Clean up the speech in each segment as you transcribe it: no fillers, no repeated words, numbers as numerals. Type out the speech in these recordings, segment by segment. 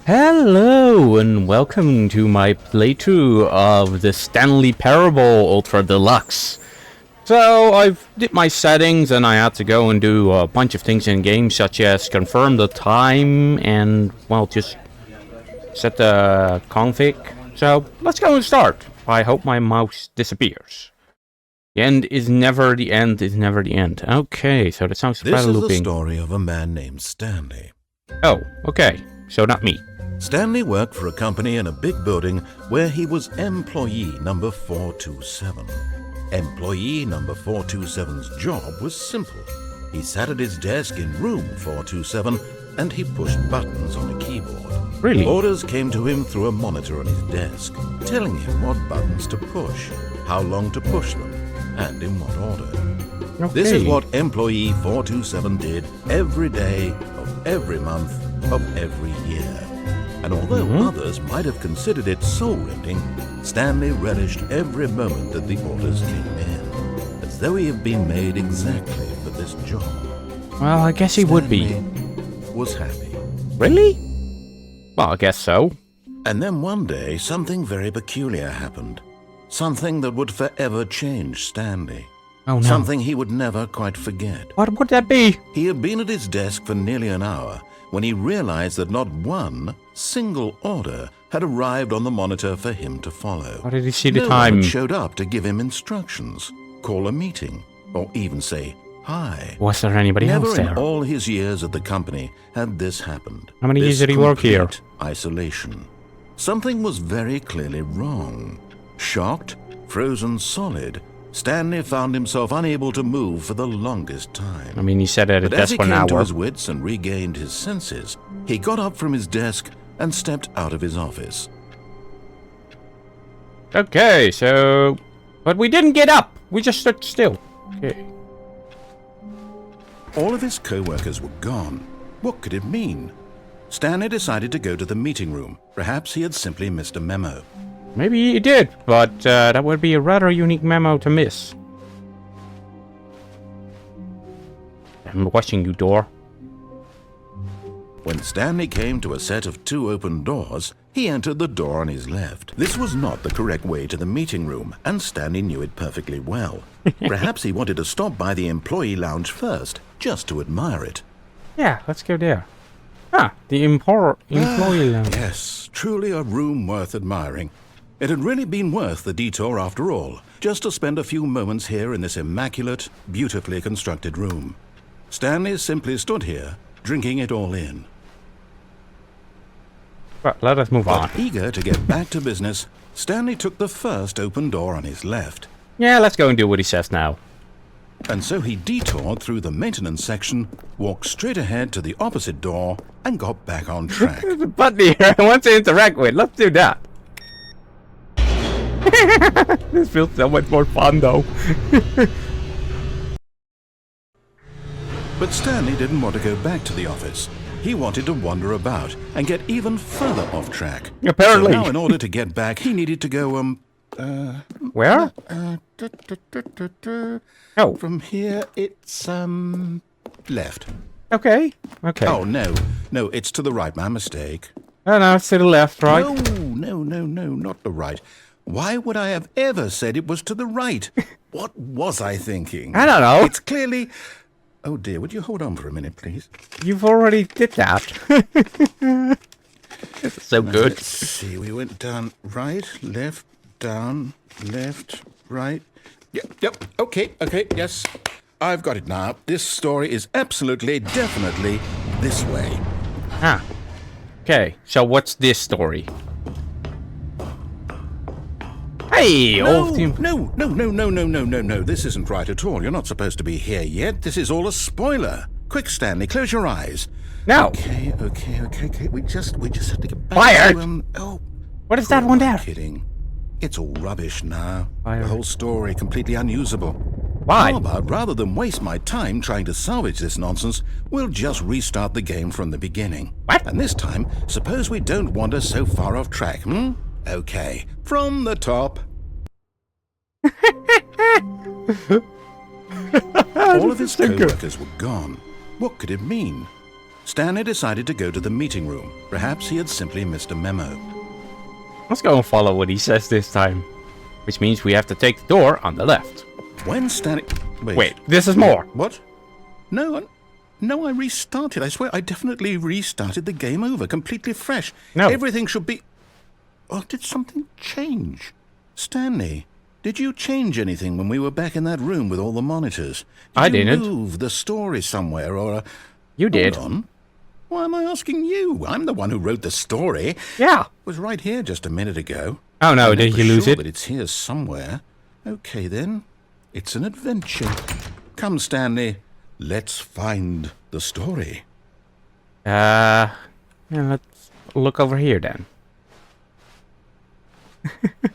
Hello and welcome to my playthrough of the Stanley Parable Ultra Deluxe. So I've did my settings and I had to go and do a bunch of things in game, such as confirm the time and, well, just set the config. So let's go and start. I hope my mouse disappears. The end is never the end is never the end. Okay, so that sounds This rather is looping. the story of a man named Stanley. Oh, okay. So not me. Stanley worked for a company in a big building where he was employee number 427. Employee number 427's job was simple. He sat at his desk in room 427 and he pushed buttons on a keyboard. Really? Orders came to him through a monitor on his desk, telling him what buttons to push, how long to push them, and in what order. Okay. This is what employee 427 did every day of every month of every year. And although others might have considered it soul-rending, Stanley relished every moment that the orders came in, as though he had been made exactly for this job. Well, I guess he would be. Stanley was happy. Really? Well, I guess so. And then one day, something very peculiar happened. Something that would forever change Stanley. Oh no. Something he would never quite forget. What would that be? He had been at his desk for nearly an hour when he realized that not one single order had arrived on the monitor for him to follow. How did he see the No time? one showed up to give him instructions, call a meeting, or even say hi. Was there anybody Never else in there? all his years at the company had this happened. How many This years did he work here? complete Isolation. Something was very clearly wrong. Shocked, frozen solid, Stanley found himself unable to move for the longest time. I mean, he said that But as that's he for an came to hour. his wits and regained his senses, he got up from his desk and stepped out of his office. Okay, so... But we didn't get up. We just stood still. Okay. All of his co-workers were gone. What could it mean? Stanley decided to go to the meeting room. Perhaps he had simply missed a memo. Maybe he did, but that would be a rather unique memo to miss. I'm watching you, door. When Stanley came to a set of two open doors, he entered the door on his left. This was not the correct way to the meeting room, and Stanley knew it perfectly well. Perhaps he wanted to stop by the employee lounge first, just to admire it. Yeah, let's go there. Ah, the employee lounge. Yes, truly a room worth admiring. It had really been worth the detour after all, just to spend a few moments here in this immaculate, beautifully constructed room. Stanley simply stood here, drinking it all in. But let us move on. But eager to get back to business, Stanley took the first open door on his left. Yeah, let's go and do what he says now. And so he detoured through the maintenance section, walked straight ahead to the opposite door, and got back on track. There's a button here I want to interact with. Let's do that. This feels so much more fun, though. But Stanley didn't want to go back to the office. He wanted to wander about and get even further off track. Apparently. So now in order to get back, he needed to go, Where? Oh, from here, it's, left. okay. Okay. Oh, no, it's to the right, my mistake. Oh, no, it's to the left, right? No, not the right. Why would I have ever said it was to the right? What was I thinking? I don't know. It's clearly... Oh dear, would you hold on for a minute, please? You've already did that. This is so good. Let's see, we went down right, left, down, left, right. Yep, okay, yes. I've got it now. This story is absolutely, definitely this way. Ah. Okay, so what's this story? Hey, old team. No. This isn't right at all. You're not supposed to be here yet. This is all a spoiler. Quick, Stanley, close your eyes. No. Okay. We just have to get back Fired. to, What is that one there? Kidding. It's all rubbish now. Fired. The whole story completely unusable. Why? How about, rather than waste my time trying to salvage this nonsense, we'll just restart the game from the beginning. What? And this time, suppose we don't wander so far off track, Okay, from the top. All of his co-workers were gone. What could it mean? Stanley decided to go to the meeting room. Perhaps he had simply missed a memo. Let's go and follow what he says this time. Which means we have to take the door on the left. When Stanley... Wait, this is more. What? No, I restarted. I swear, I definitely restarted the game over, completely fresh. No. Everything should be... Oh, did something change? Stanley, did you change anything when we were back in that room with all the monitors? I didn't. Did you move the story somewhere, or... You did. Hold on. Why am I asking you? I'm the one who wrote the story. Yeah. It was right here just a minute ago. Oh no, I'm did you lose sure it? that it's here somewhere. Okay then. It's an adventure. Come, Stanley. Let's find the story. Yeah, let's look over here then.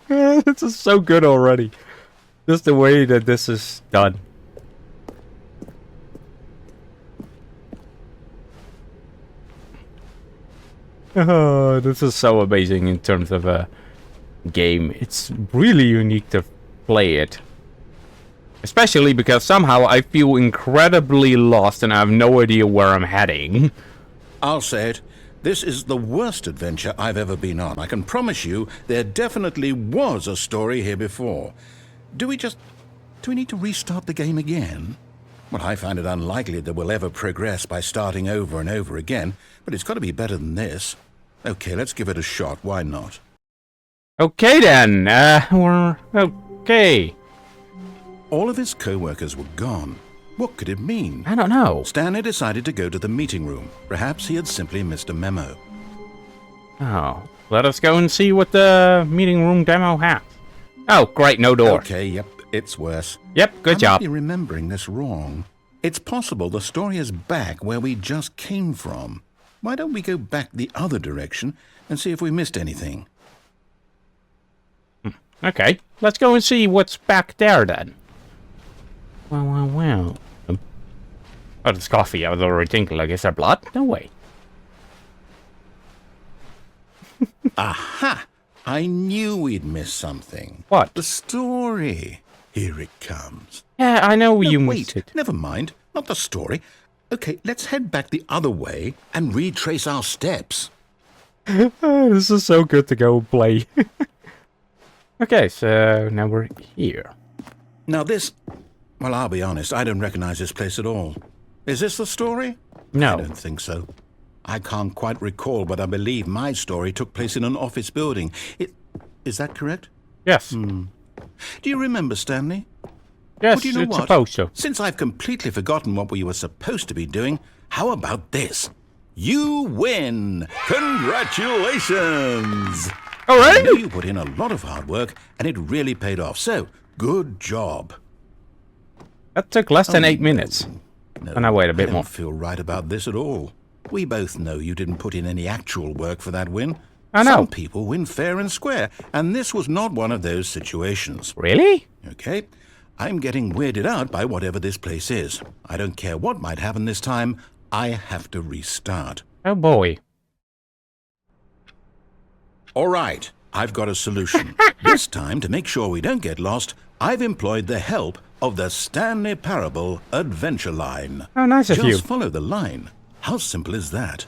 This is so good already. Just the way that this is done. Oh, this is so amazing in terms of a game. It's really unique to play it. Especially because somehow I feel incredibly lost and I have no idea where I'm heading. I'll say it. This is the worst adventure I've ever been on. I can promise you there definitely was a story here before. Do we need to restart the game again? Well, I find it unlikely that we'll ever progress by starting over and over again, but it's got to be better than this. Okay, let's give it a shot. Why not? Okay then, we're okay. All of his co-workers were gone. What could it mean? I don't know. Stanley decided to go to the meeting room. Perhaps he had simply missed a memo. Oh, let us go and see what the meeting room demo has. Oh, great, no door. Okay, yep, it's worse. Yep, good I job. might be remembering this wrong. It's possible the story is back where we just came from. Why don't we go back the other direction and see if we missed anything? Okay, let's go and see what's back there then. Well. Oh, it's coffee. I was already thinking, like, is there blood? No way. Aha! I knew we'd miss something. What? The story. Here it comes. Yeah, I know No, you wait, missed it. never mind. Not the story. Okay, let's head back the other way and retrace our steps. Oh, this is so good to go play. Okay, so now we're here. Now this... Well, I'll be honest, I don't recognize this place at all. Is this the story? No. I don't think so. I can't quite recall, but I believe my story took place in an office building. Is that correct? Yes. Do you remember, Stanley? Yes, Well, do you know it's what? supposed to. Since I've completely forgotten what we were supposed to be doing, how about this? You win! Congratulations! All I right. know you put in a lot of hard work, and it really paid off. So, good job. That took less than 8 minutes. No, Oh, no, wait, a bit I more. don't feel right about this at all. We both know you didn't put in any actual work for that win. I know. Some people win fair and square, and this was not one of those situations. Really? Okay? I'm getting weirded out by whatever this place is. I don't care what might happen this time. I have to restart. Oh boy. All right, I've got a solution. This time, to make sure we don't get lost, I've employed the help of the Stanley Parable Adventure Line. Oh, nice of you. Just follow the line. How simple is that?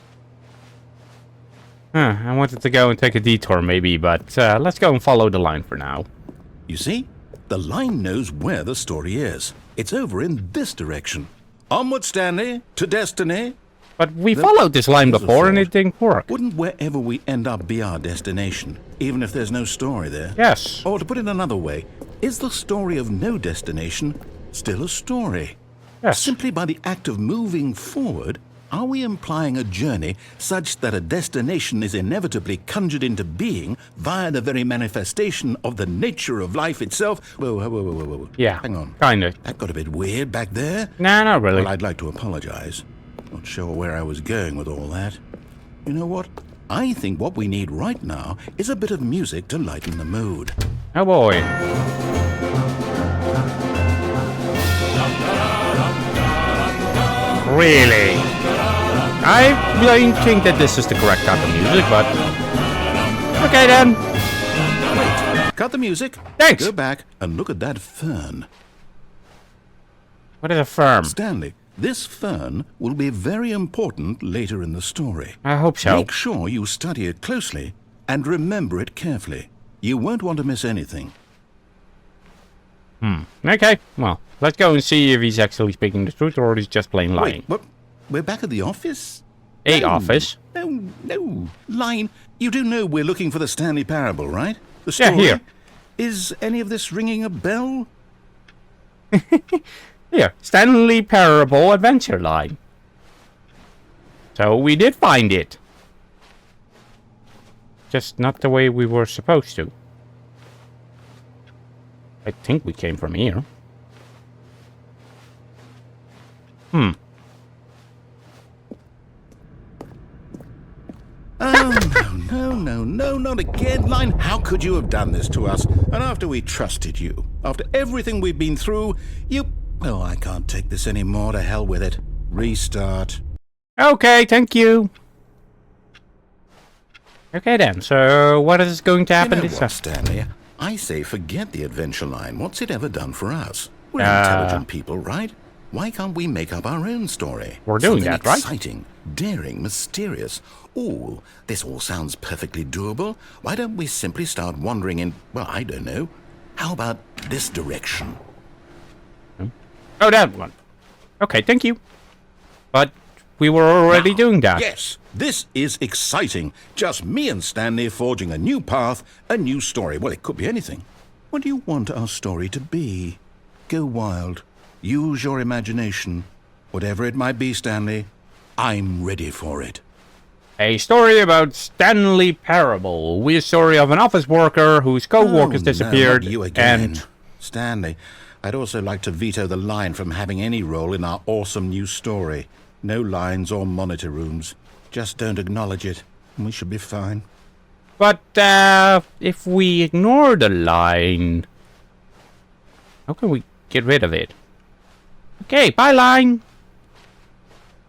I wanted to go and take a detour maybe, but let's go and follow the line for now. You see? The line knows where the story is. It's over in this direction. Onward, Stanley, to destiny. But we followed this line Here's a before and thought. it didn't work. Wouldn't wherever we end up be our destination, even if there's no story there? Yes. Or to put it another way, is the story of no destination still a story? Yes. Simply by the act of moving forward, are we implying a journey such that a destination is inevitably conjured into being via the very manifestation of the nature of life itself? Whoa. Yeah. Hang on. Kinda. That got a bit weird back there. Nah, not really. Well, I'd like to apologize. Not sure where I was going with all that. You know what? I think what we need right now is a bit of music to lighten the mood. Oh boy. Really? I don't think that this is the correct type of music, but... Okay then. Wait, cut the music. Thanks. Go back and look at that fern. What is a firm? Stanley, This fern will be very important later in the story. I hope so. Make sure you study it closely and remember it carefully. You won't want to miss anything. Okay, well, let's go and see if he's actually speaking the truth or he's just plain lying. Wait, what? We're back at the office? Office? No. Line. You do know we're looking for the Stanley Parable, right? The story? Yeah, here. Is any of this ringing a bell? Here, Stanley Parable Adventure Line. So we did find it. Just not the way we were supposed to. I think we came from here. Oh, no, not again, Line. How could you have done this to us? And after we trusted you, after everything we've been through, you... Oh, I can't take this anymore. To hell with it. Restart. Okay, thank you. Okay then, so what is going to happen You know this what, time? Stanley? I say forget the adventure line. What's it ever done for us? We're intelligent people, right? Why can't we make up our own story? We're doing Something that, right? Exciting, daring, mysterious. Ooh, this all sounds perfectly doable. Why don't we simply start wandering in, well, I don't know. How about this direction? Oh, that one. Okay, thank you. But we were already doing that. Yes, this is exciting. Just me and Stanley forging a new path, a new story. Well, it could be anything. What do you want our story to be? Go wild. Use your imagination. Whatever it might be, Stanley, I'm ready for it. A story about Stanley Parable. We're a story of an office worker whose co-workers disappeared. No, not you again. And Stanley, I'd also like to veto the line from having any role in our awesome new story. No lines or monitor rooms. Just don't acknowledge it, and we should be fine. But, if we ignore the line, how can we get rid of it? Okay, bye line.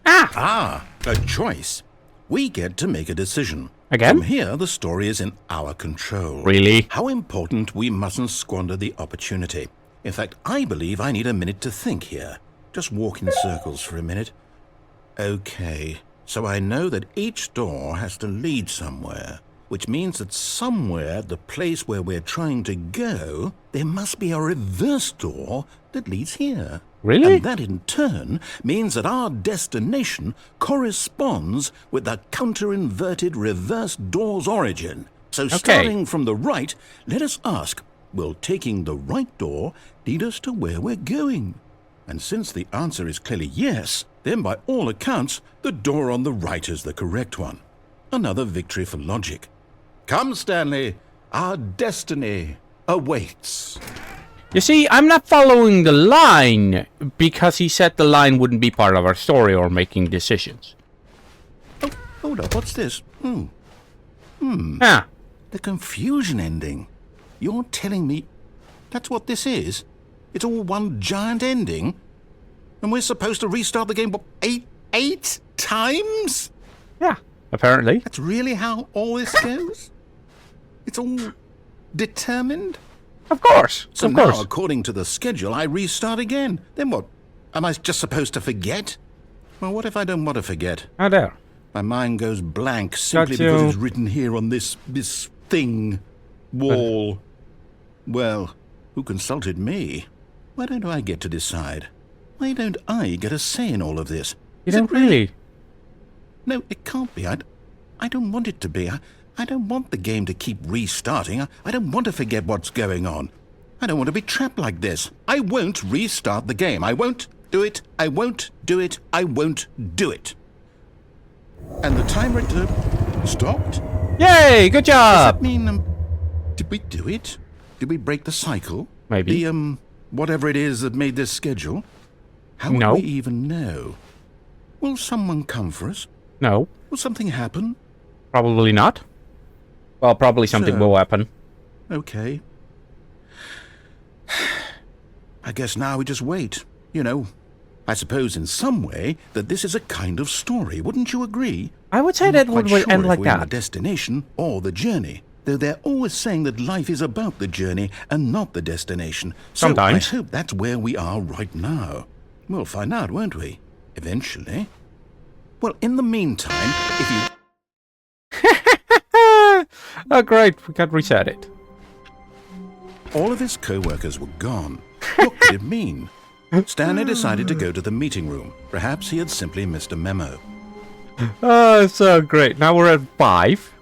Ah, a choice. We get to make a decision. Again? From here, the story is in our control. Really? How important we mustn't squander the opportunity. In fact, I believe I need a minute to think here. Just walk in circles for a minute. Okay, so I know that each door has to lead somewhere, which means that somewhere at the place where we're trying to go, there must be a reverse door that leads here. Really? And that in turn means that our destination corresponds with the counter-inverted reverse door's origin. So starting from the right, let us ask, will taking the right door lead us to where we're going? And since the answer is clearly yes, then by all accounts, the door on the right is the correct one. Another victory for logic. Come, Stanley, our destiny awaits. You see, I'm not following the line because he said the line wouldn't be part of our story or making decisions. Oh, hold up, what's this? Ah, The confusion ending. You're telling me that's what this is? It's all one giant ending? And we're supposed to restart the game, what, eight times? yeah, apparently. That's really how all this goes? It's all determined? Of course, So of now, course. according to the schedule, I restart again. Then what? Am I just supposed to forget? Well, what if I don't want to forget? Oh, there. My mind goes blank simply Got because you. it's written here on this thing, wall. Well, who consulted me? Why don't I get to decide? Why don't I get a say in all of this? You Is it don't really? No, it can't be. I don't want it to be. I don't want the game to keep restarting. I don't want to forget what's going on. I don't want to be trapped like this. I won't restart the game. I won't do it. I won't do it. I won't do it. And the timer stopped? Yay, good Does job. that mean, did we do it? Did we break the cycle? Maybe. The, whatever it is that made this schedule? How No. would we even know? Will someone come for us? No, Will something happen? probably not. Well, probably something So- will happen. Okay. I guess now we just wait. You know, I suppose in some way that this is a kind of story. Wouldn't you agree? I would say I'm that not would quite sure end if like we're in the that. destination or the journey. Though they're always saying that life is about the journey and not the destination. So Sometimes. I hope that's where we are right now. We'll find out, won't we? Eventually. Well, in the meantime, if you... Oh, great. We got reset it. All of his co-workers were gone. What could it mean? Stanley decided to go to the meeting room. Perhaps he had simply missed a memo. Oh, so great. Now we're at 5.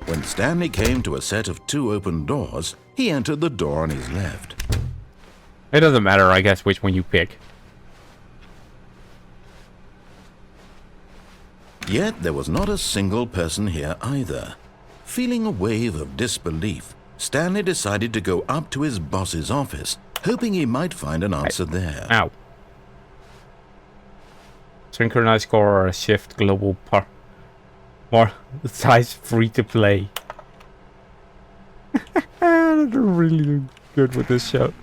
When Stanley came to a set of 2 open doors, he entered the door on his left. It doesn't matter, I guess, which one you pick. Yet there was not a single person here either. Feeling a wave of disbelief, Stanley decided to go up to his boss's office, hoping he might find an answer there. Ow. Synchronized core or shift global par. More size free to play. They're really good with this show.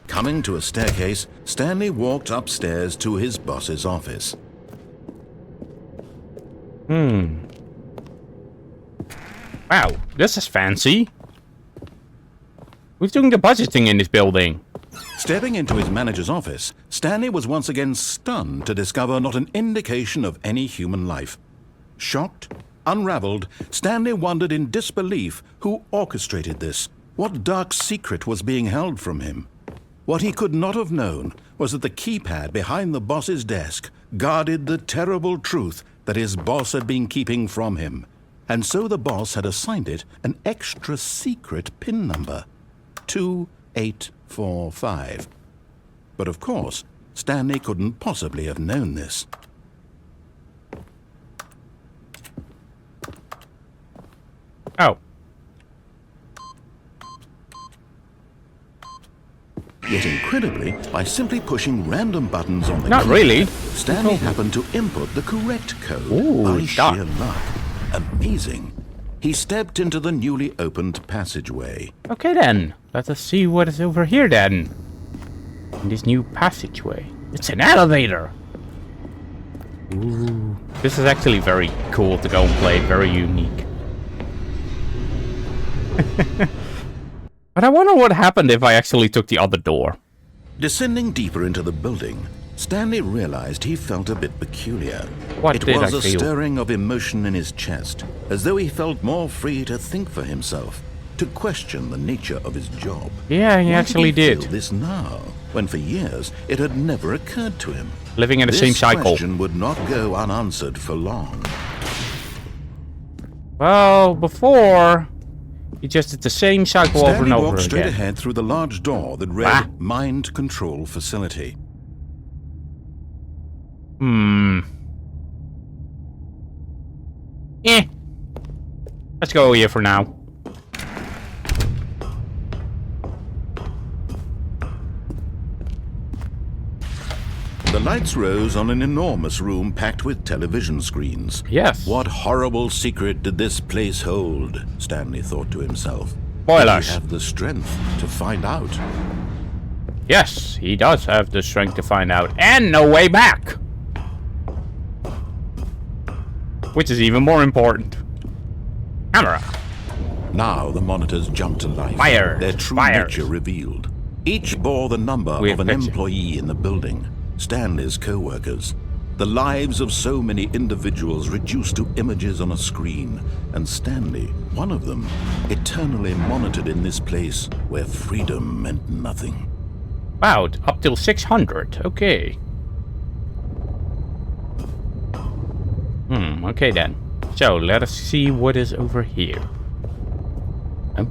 Coming to a staircase, Stanley walked upstairs to his boss's office. Wow, this is fancy. Who's doing the budgeting in this building? Stepping into his manager's office, Stanley was once again stunned to discover not an indication of any human life. Shocked, unraveled, Stanley wondered in disbelief who orchestrated this, what dark secret was being held from him. What he could not have known was that the keypad behind the boss's desk guarded the terrible truth that his boss had been keeping from him, and so the boss had assigned it an extra secret PIN number, 2845. But of course, Stanley couldn't possibly have known this. Oh. Yet incredibly, by simply pushing random buttons on the Not keypad, really. Stanley happened to input the correct code. Ooh, by dark. sheer luck. Amazing. He stepped into the newly opened passageway. Okay then. Let us see what is over here then. In this new passageway. It's an elevator. Ooh. This is actually very cool to go and play. Very unique. But I wonder what happened if I actually took the other door. Descending deeper into the building, Stanley realized he felt a bit peculiar. What it did was I a feel? stirring of emotion in his chest, as though he felt more free to think for himself, to question the nature of his job. Yeah, he actually Why did. He did. feel this now, when for years it had never occurred to him? Living in the same This cycle. question would not go unanswered for long. Well, before he just did the same cycle over and Stanley over walked straight again. ahead through the large door that read Ah. Mind Control Facility. Let's go here for now. The lights rose on an enormous room packed with television screens. Yes. What horrible secret did this place hold? Stanley thought to himself. Spoilers. Did he have the strength to find out? Yes, he does have the strength to find out. And no way back. Which is even more important. Camera. Now the monitors jumped to life. Fire. Their true Fire. nature revealed. Each bore the number Weird of an picture. employee in the building. Stanley's co-workers. The lives of so many individuals reduced to images on a screen. And Stanley, one of them, eternally monitored in this place where freedom meant nothing. Wow, up till 600. Okay. Okay then. So, let us see what is over here. Oh.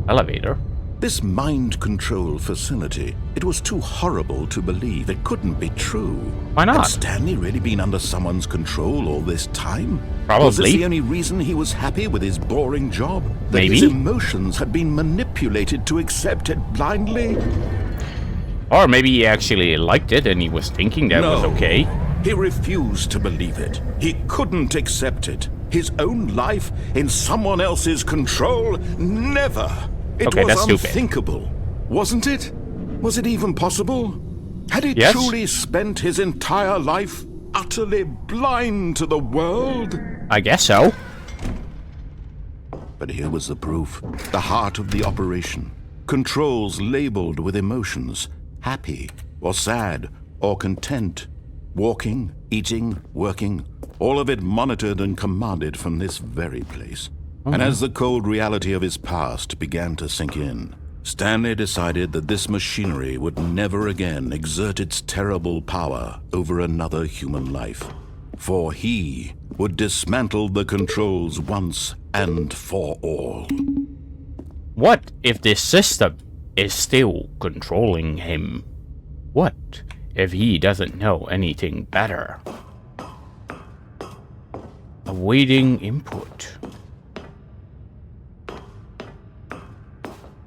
Elevator. This mind control facility, it was too horrible to believe. It couldn't be true. Why not? Had Stanley really been under someone's control all this time? Probably. Was this the only reason he was happy with his boring job? That Maybe. his emotions had been manipulated to accept it blindly? Or maybe he actually liked it and he was thinking that was okay. He refused to believe it. He couldn't accept it. His own life in someone else's control? Never! It Okay, was that's stupid. unthinkable, wasn't it? Was it even possible? Had he Yes. truly spent his entire life utterly blind to the world? I guess so. But here was the proof, the heart of the operation. controls labeled with emotions, happy or sad or content, walking, eating, working, all of it monitored and commanded from this very place. And as the cold reality of his past began to sink in, Stanley decided that this machinery would never again exert its terrible power over another human life. For he would dismantle the controls once and for all. What if this system is still controlling him? What if he doesn't know anything better? Awaiting input.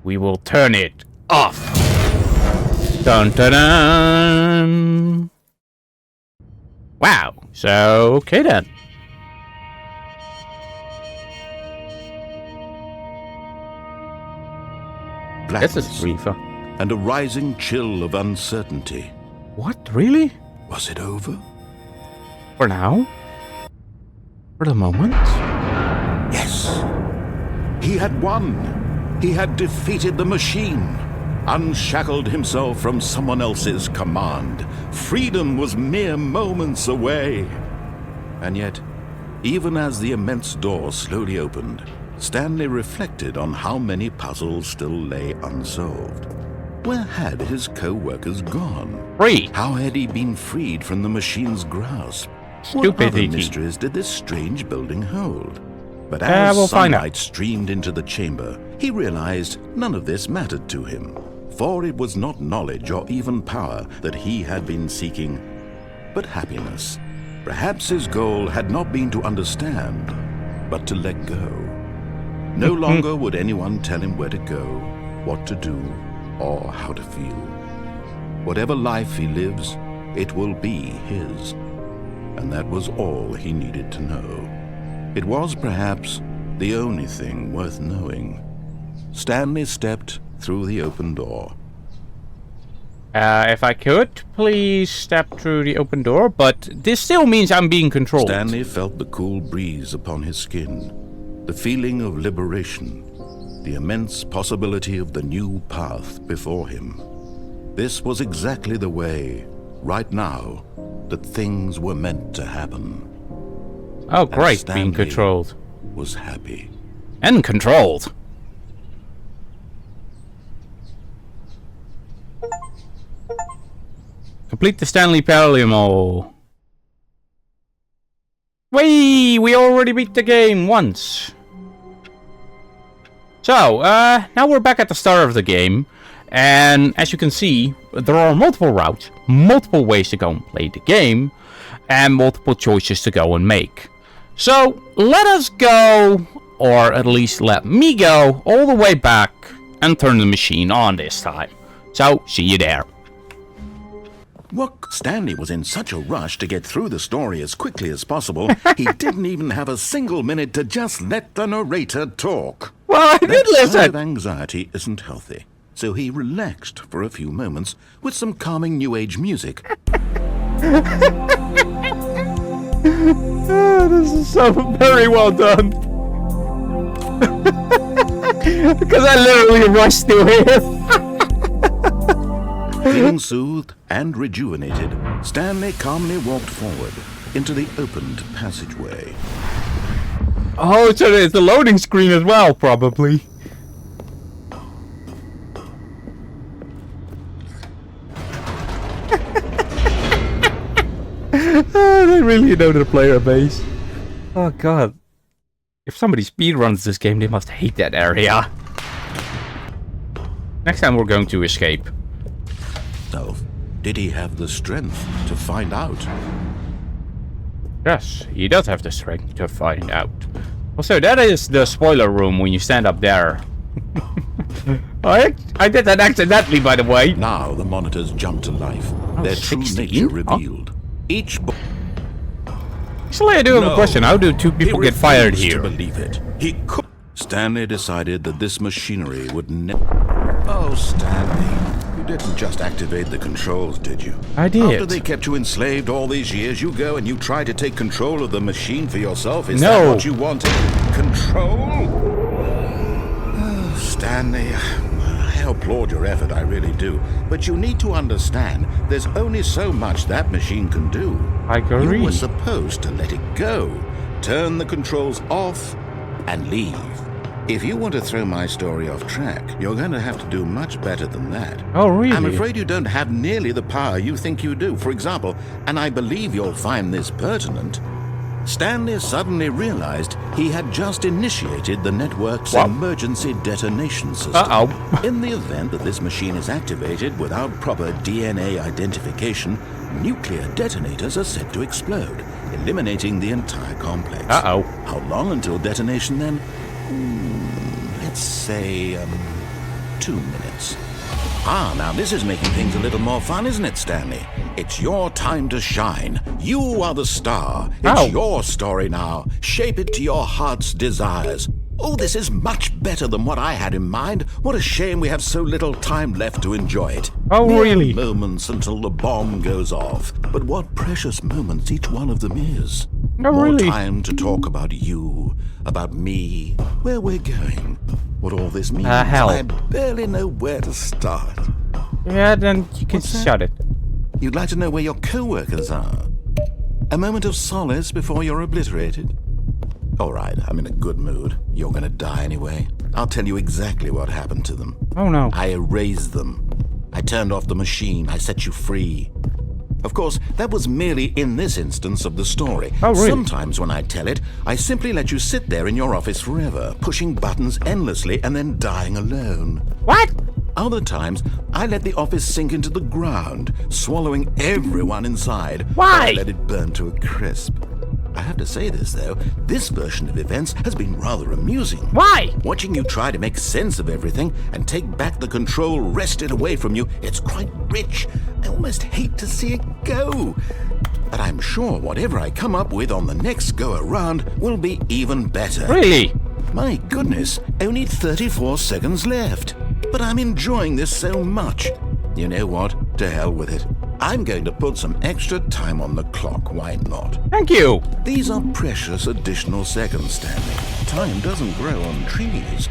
We will turn it off. Dun dun dun. Wow. So, okay then. This is Blackness reefer. and a rising chill of uncertainty. What? Really? Was it over? For now? For the moment? Yes. He had won. He had defeated the machine, unshackled himself from someone else's command. Freedom was mere moments away. And yet, even as the immense door slowly opened, Stanley reflected on how many puzzles still lay unsolved. Where had his co-workers gone? Free. How had he been freed from the machine's grasp? What Stupidity. other mysteries did this strange building hold? But we'll as find out. sunlight streamed into the chamber, he realized none of this mattered to him, for it was not knowledge or even power that he had been seeking, but happiness. Perhaps his goal had not been to understand, but to let go. No longer would anyone tell him where to go, what to do, or how to feel. Whatever life he lives, it will be his. And that was all he needed to know. It was perhaps the only thing worth knowing. Stanley stepped through the open door. If I could, please step through the open door, but this still means I'm being controlled. Stanley felt the cool breeze upon his skin, the feeling of liberation, the immense possibility of the new path before him. This was exactly the way, right now, that things were meant to happen. Oh, great, Stanley being controlled. Was happy. And controlled. Complete the Stanley Parallel. We already beat the game once. So, now we're back at the start of the game. And as you can see, there are multiple routes, multiple ways to go and play the game, and multiple choices to go and make. So, let us go, or at least let me go, all the way back and turn the machine on this time. So, see you there. Stanley was in such a rush to get through the story as quickly as possible, he didn't even have a single minute to just let the narrator talk. Well, I did That listen. kind of anxiety isn't healthy, so he relaxed for a few moments with some calming New Age music. Oh, this is so very well done. Because I literally rushed through here. Feeling soothed and rejuvenated, Stanley calmly walked forward into the opened passageway. Oh, so it's the loading screen as well, probably. Oh, they really know the player base. Oh god. If somebody speedruns this game, they must hate that area. Next time we're going to escape. So, did he have the strength to find out? Yes, he does have the strength to find out. Also, that is the spoiler room when you stand up there. I did that accidentally, by the way. Now the monitors jumped to life, their true 16? nature revealed. Each Actually, I do have a question. How do two people get fired here? To believe it. He could. Stanley decided that this machinery would never. Oh, Stanley, you didn't just activate the controls, did you? I did. After they kept you enslaved all these years, you go and you try to take control of the machine for yourself. Is that what you wanted? Control? Oh, Stanley, I hope applaud your effort, I really do. But you need to understand, there's only so much that machine can do. I agree. You were supposed to let it go, turn the controls off, and leave. If you want to throw my story off track, you're going to have to do much better than that. Oh, really? I'm afraid you don't have nearly the power you think you do. For example, and I believe you'll find this pertinent, Stanley suddenly realized he had just initiated the network's emergency detonation system. In the event that this machine is activated without proper DNA identification, nuclear detonators are set to explode, eliminating the entire complex. How long until detonation then? Let's say, 2 minutes. Now this is making things a little more fun, isn't it, Stanley? It's your time to shine. You are the star. It's your story now. Shape it to your heart's desires. Oh, this is much better than what I had in mind. What a shame we have so little time left to enjoy it. Oh, really? Moments until the bomb goes off. But what precious moments each one of them is. Oh, More really? time to talk about you, about me, where we're going, what all this means. Hell. I barely know where to start. Yeah, then you can shut it. You'd like to know where your co-workers are? A moment of solace before you're obliterated? All right, I'm in a good mood. You're gonna die anyway. I'll tell you exactly what happened to them. Oh, no. I erased them. I turned off the machine. I set you free. Of course, that was merely in this instance of the story. Oh, really? Sometimes when I tell it, I simply let you sit there in your office forever, pushing buttons endlessly and then dying alone. What? Other times, I let the office sink into the ground, swallowing everyone inside. Why? I let it burn to a crisp. I have to say this, though. This version of events has been rather amusing. Why? Watching you try to make sense of everything and take back the control wrested away from you, it's quite rich. I almost hate to see it go. But I'm sure whatever I come up with on the next go-around will be even better. Really? My goodness, only 34 seconds left. But I'm enjoying this so much. You know what? To hell with it. I'm going to put some extra time on the clock. Why not? Thank you. These are precious additional seconds, Stanley. Time doesn't grow on trees.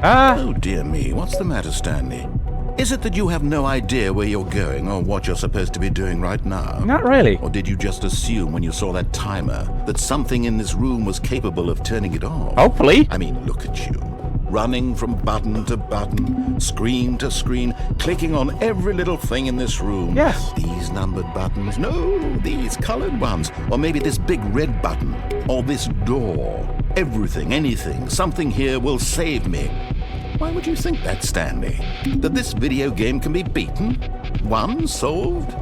Oh dear me, what's the matter, Stanley? Is it that you have no idea where you're going or what you're supposed to be doing right now? Not really. Or did you just assume when you saw that timer that something in this room was capable of turning it off? Hopefully. I mean, look at you. Running from button to button, screen to screen, clicking on every little thing in this room. Yes. These numbered buttons. No, these colored ones. Or maybe this big red button. Or this door. Everything, anything, something here will save me. Why would you think that, Stanley? That this video game can be beaten? Won? Solved?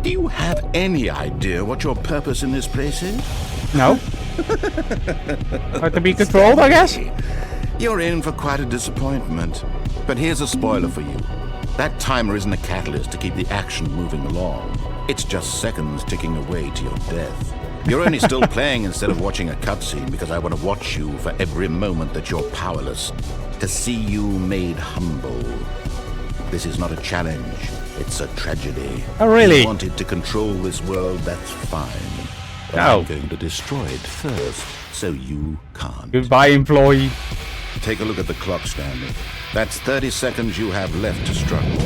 Do you have any idea what your purpose in this place is? No. Or to be controlled, I guess? You're in for quite a disappointment. But here's a spoiler for you. That timer isn't a catalyst to keep the action moving along. It's just seconds ticking away to your death. You're only still playing instead of watching a cutscene because I want to watch you for every moment that you're powerless. To see you made humble. This is not a challenge. It's a tragedy. Oh, really? You wanted to control this world, that's fine. But No. I'm going to destroy it first, so you can't. Goodbye, employee. Take a look at the clock, Stanley. That's 30 seconds you have left to struggle.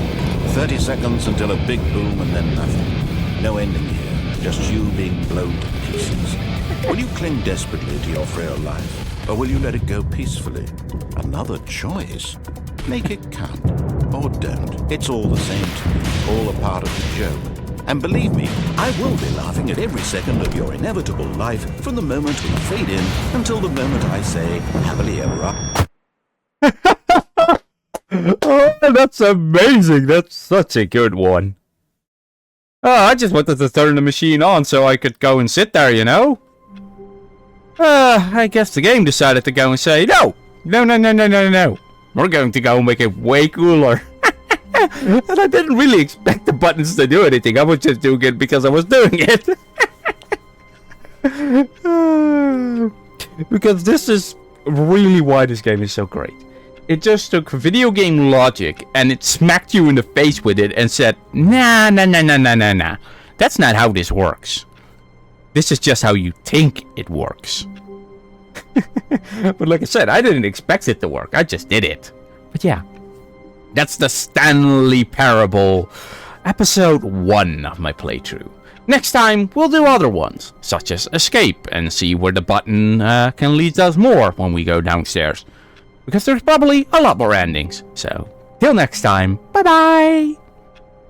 30 seconds until a big boom and then nothing. No ending here, just you being blown to pieces. Will you cling desperately to your frail life, or will you let it go peacefully? Another choice. Make it count, or don't. It's all the same to me, all a part of the joke. And believe me, I will be laughing at every second of your inevitable life from the moment we fade in until the moment I say, happily ever after. Oh, that's amazing. That's such a good one. Oh, I just wanted to turn the machine on so I could go and sit there, you know? I guess the game decided to go and say, no. No. We're going to go and make it way cooler. And I didn't really expect the buttons to do anything. I was just doing it because I was doing it. Because this is really why this game is so great. It just took video game logic and it smacked you in the face with it and said, nah. That's not how this works. This is just how you think it works. But like I said, I didn't expect it to work. I just did it. But yeah. That's the Stanley Parable, episode 1 of my playthrough. Next time, we'll do other ones, such as escape, and see where the button can lead us more when we go downstairs. Because there's probably a lot more endings. So, till next time, bye bye!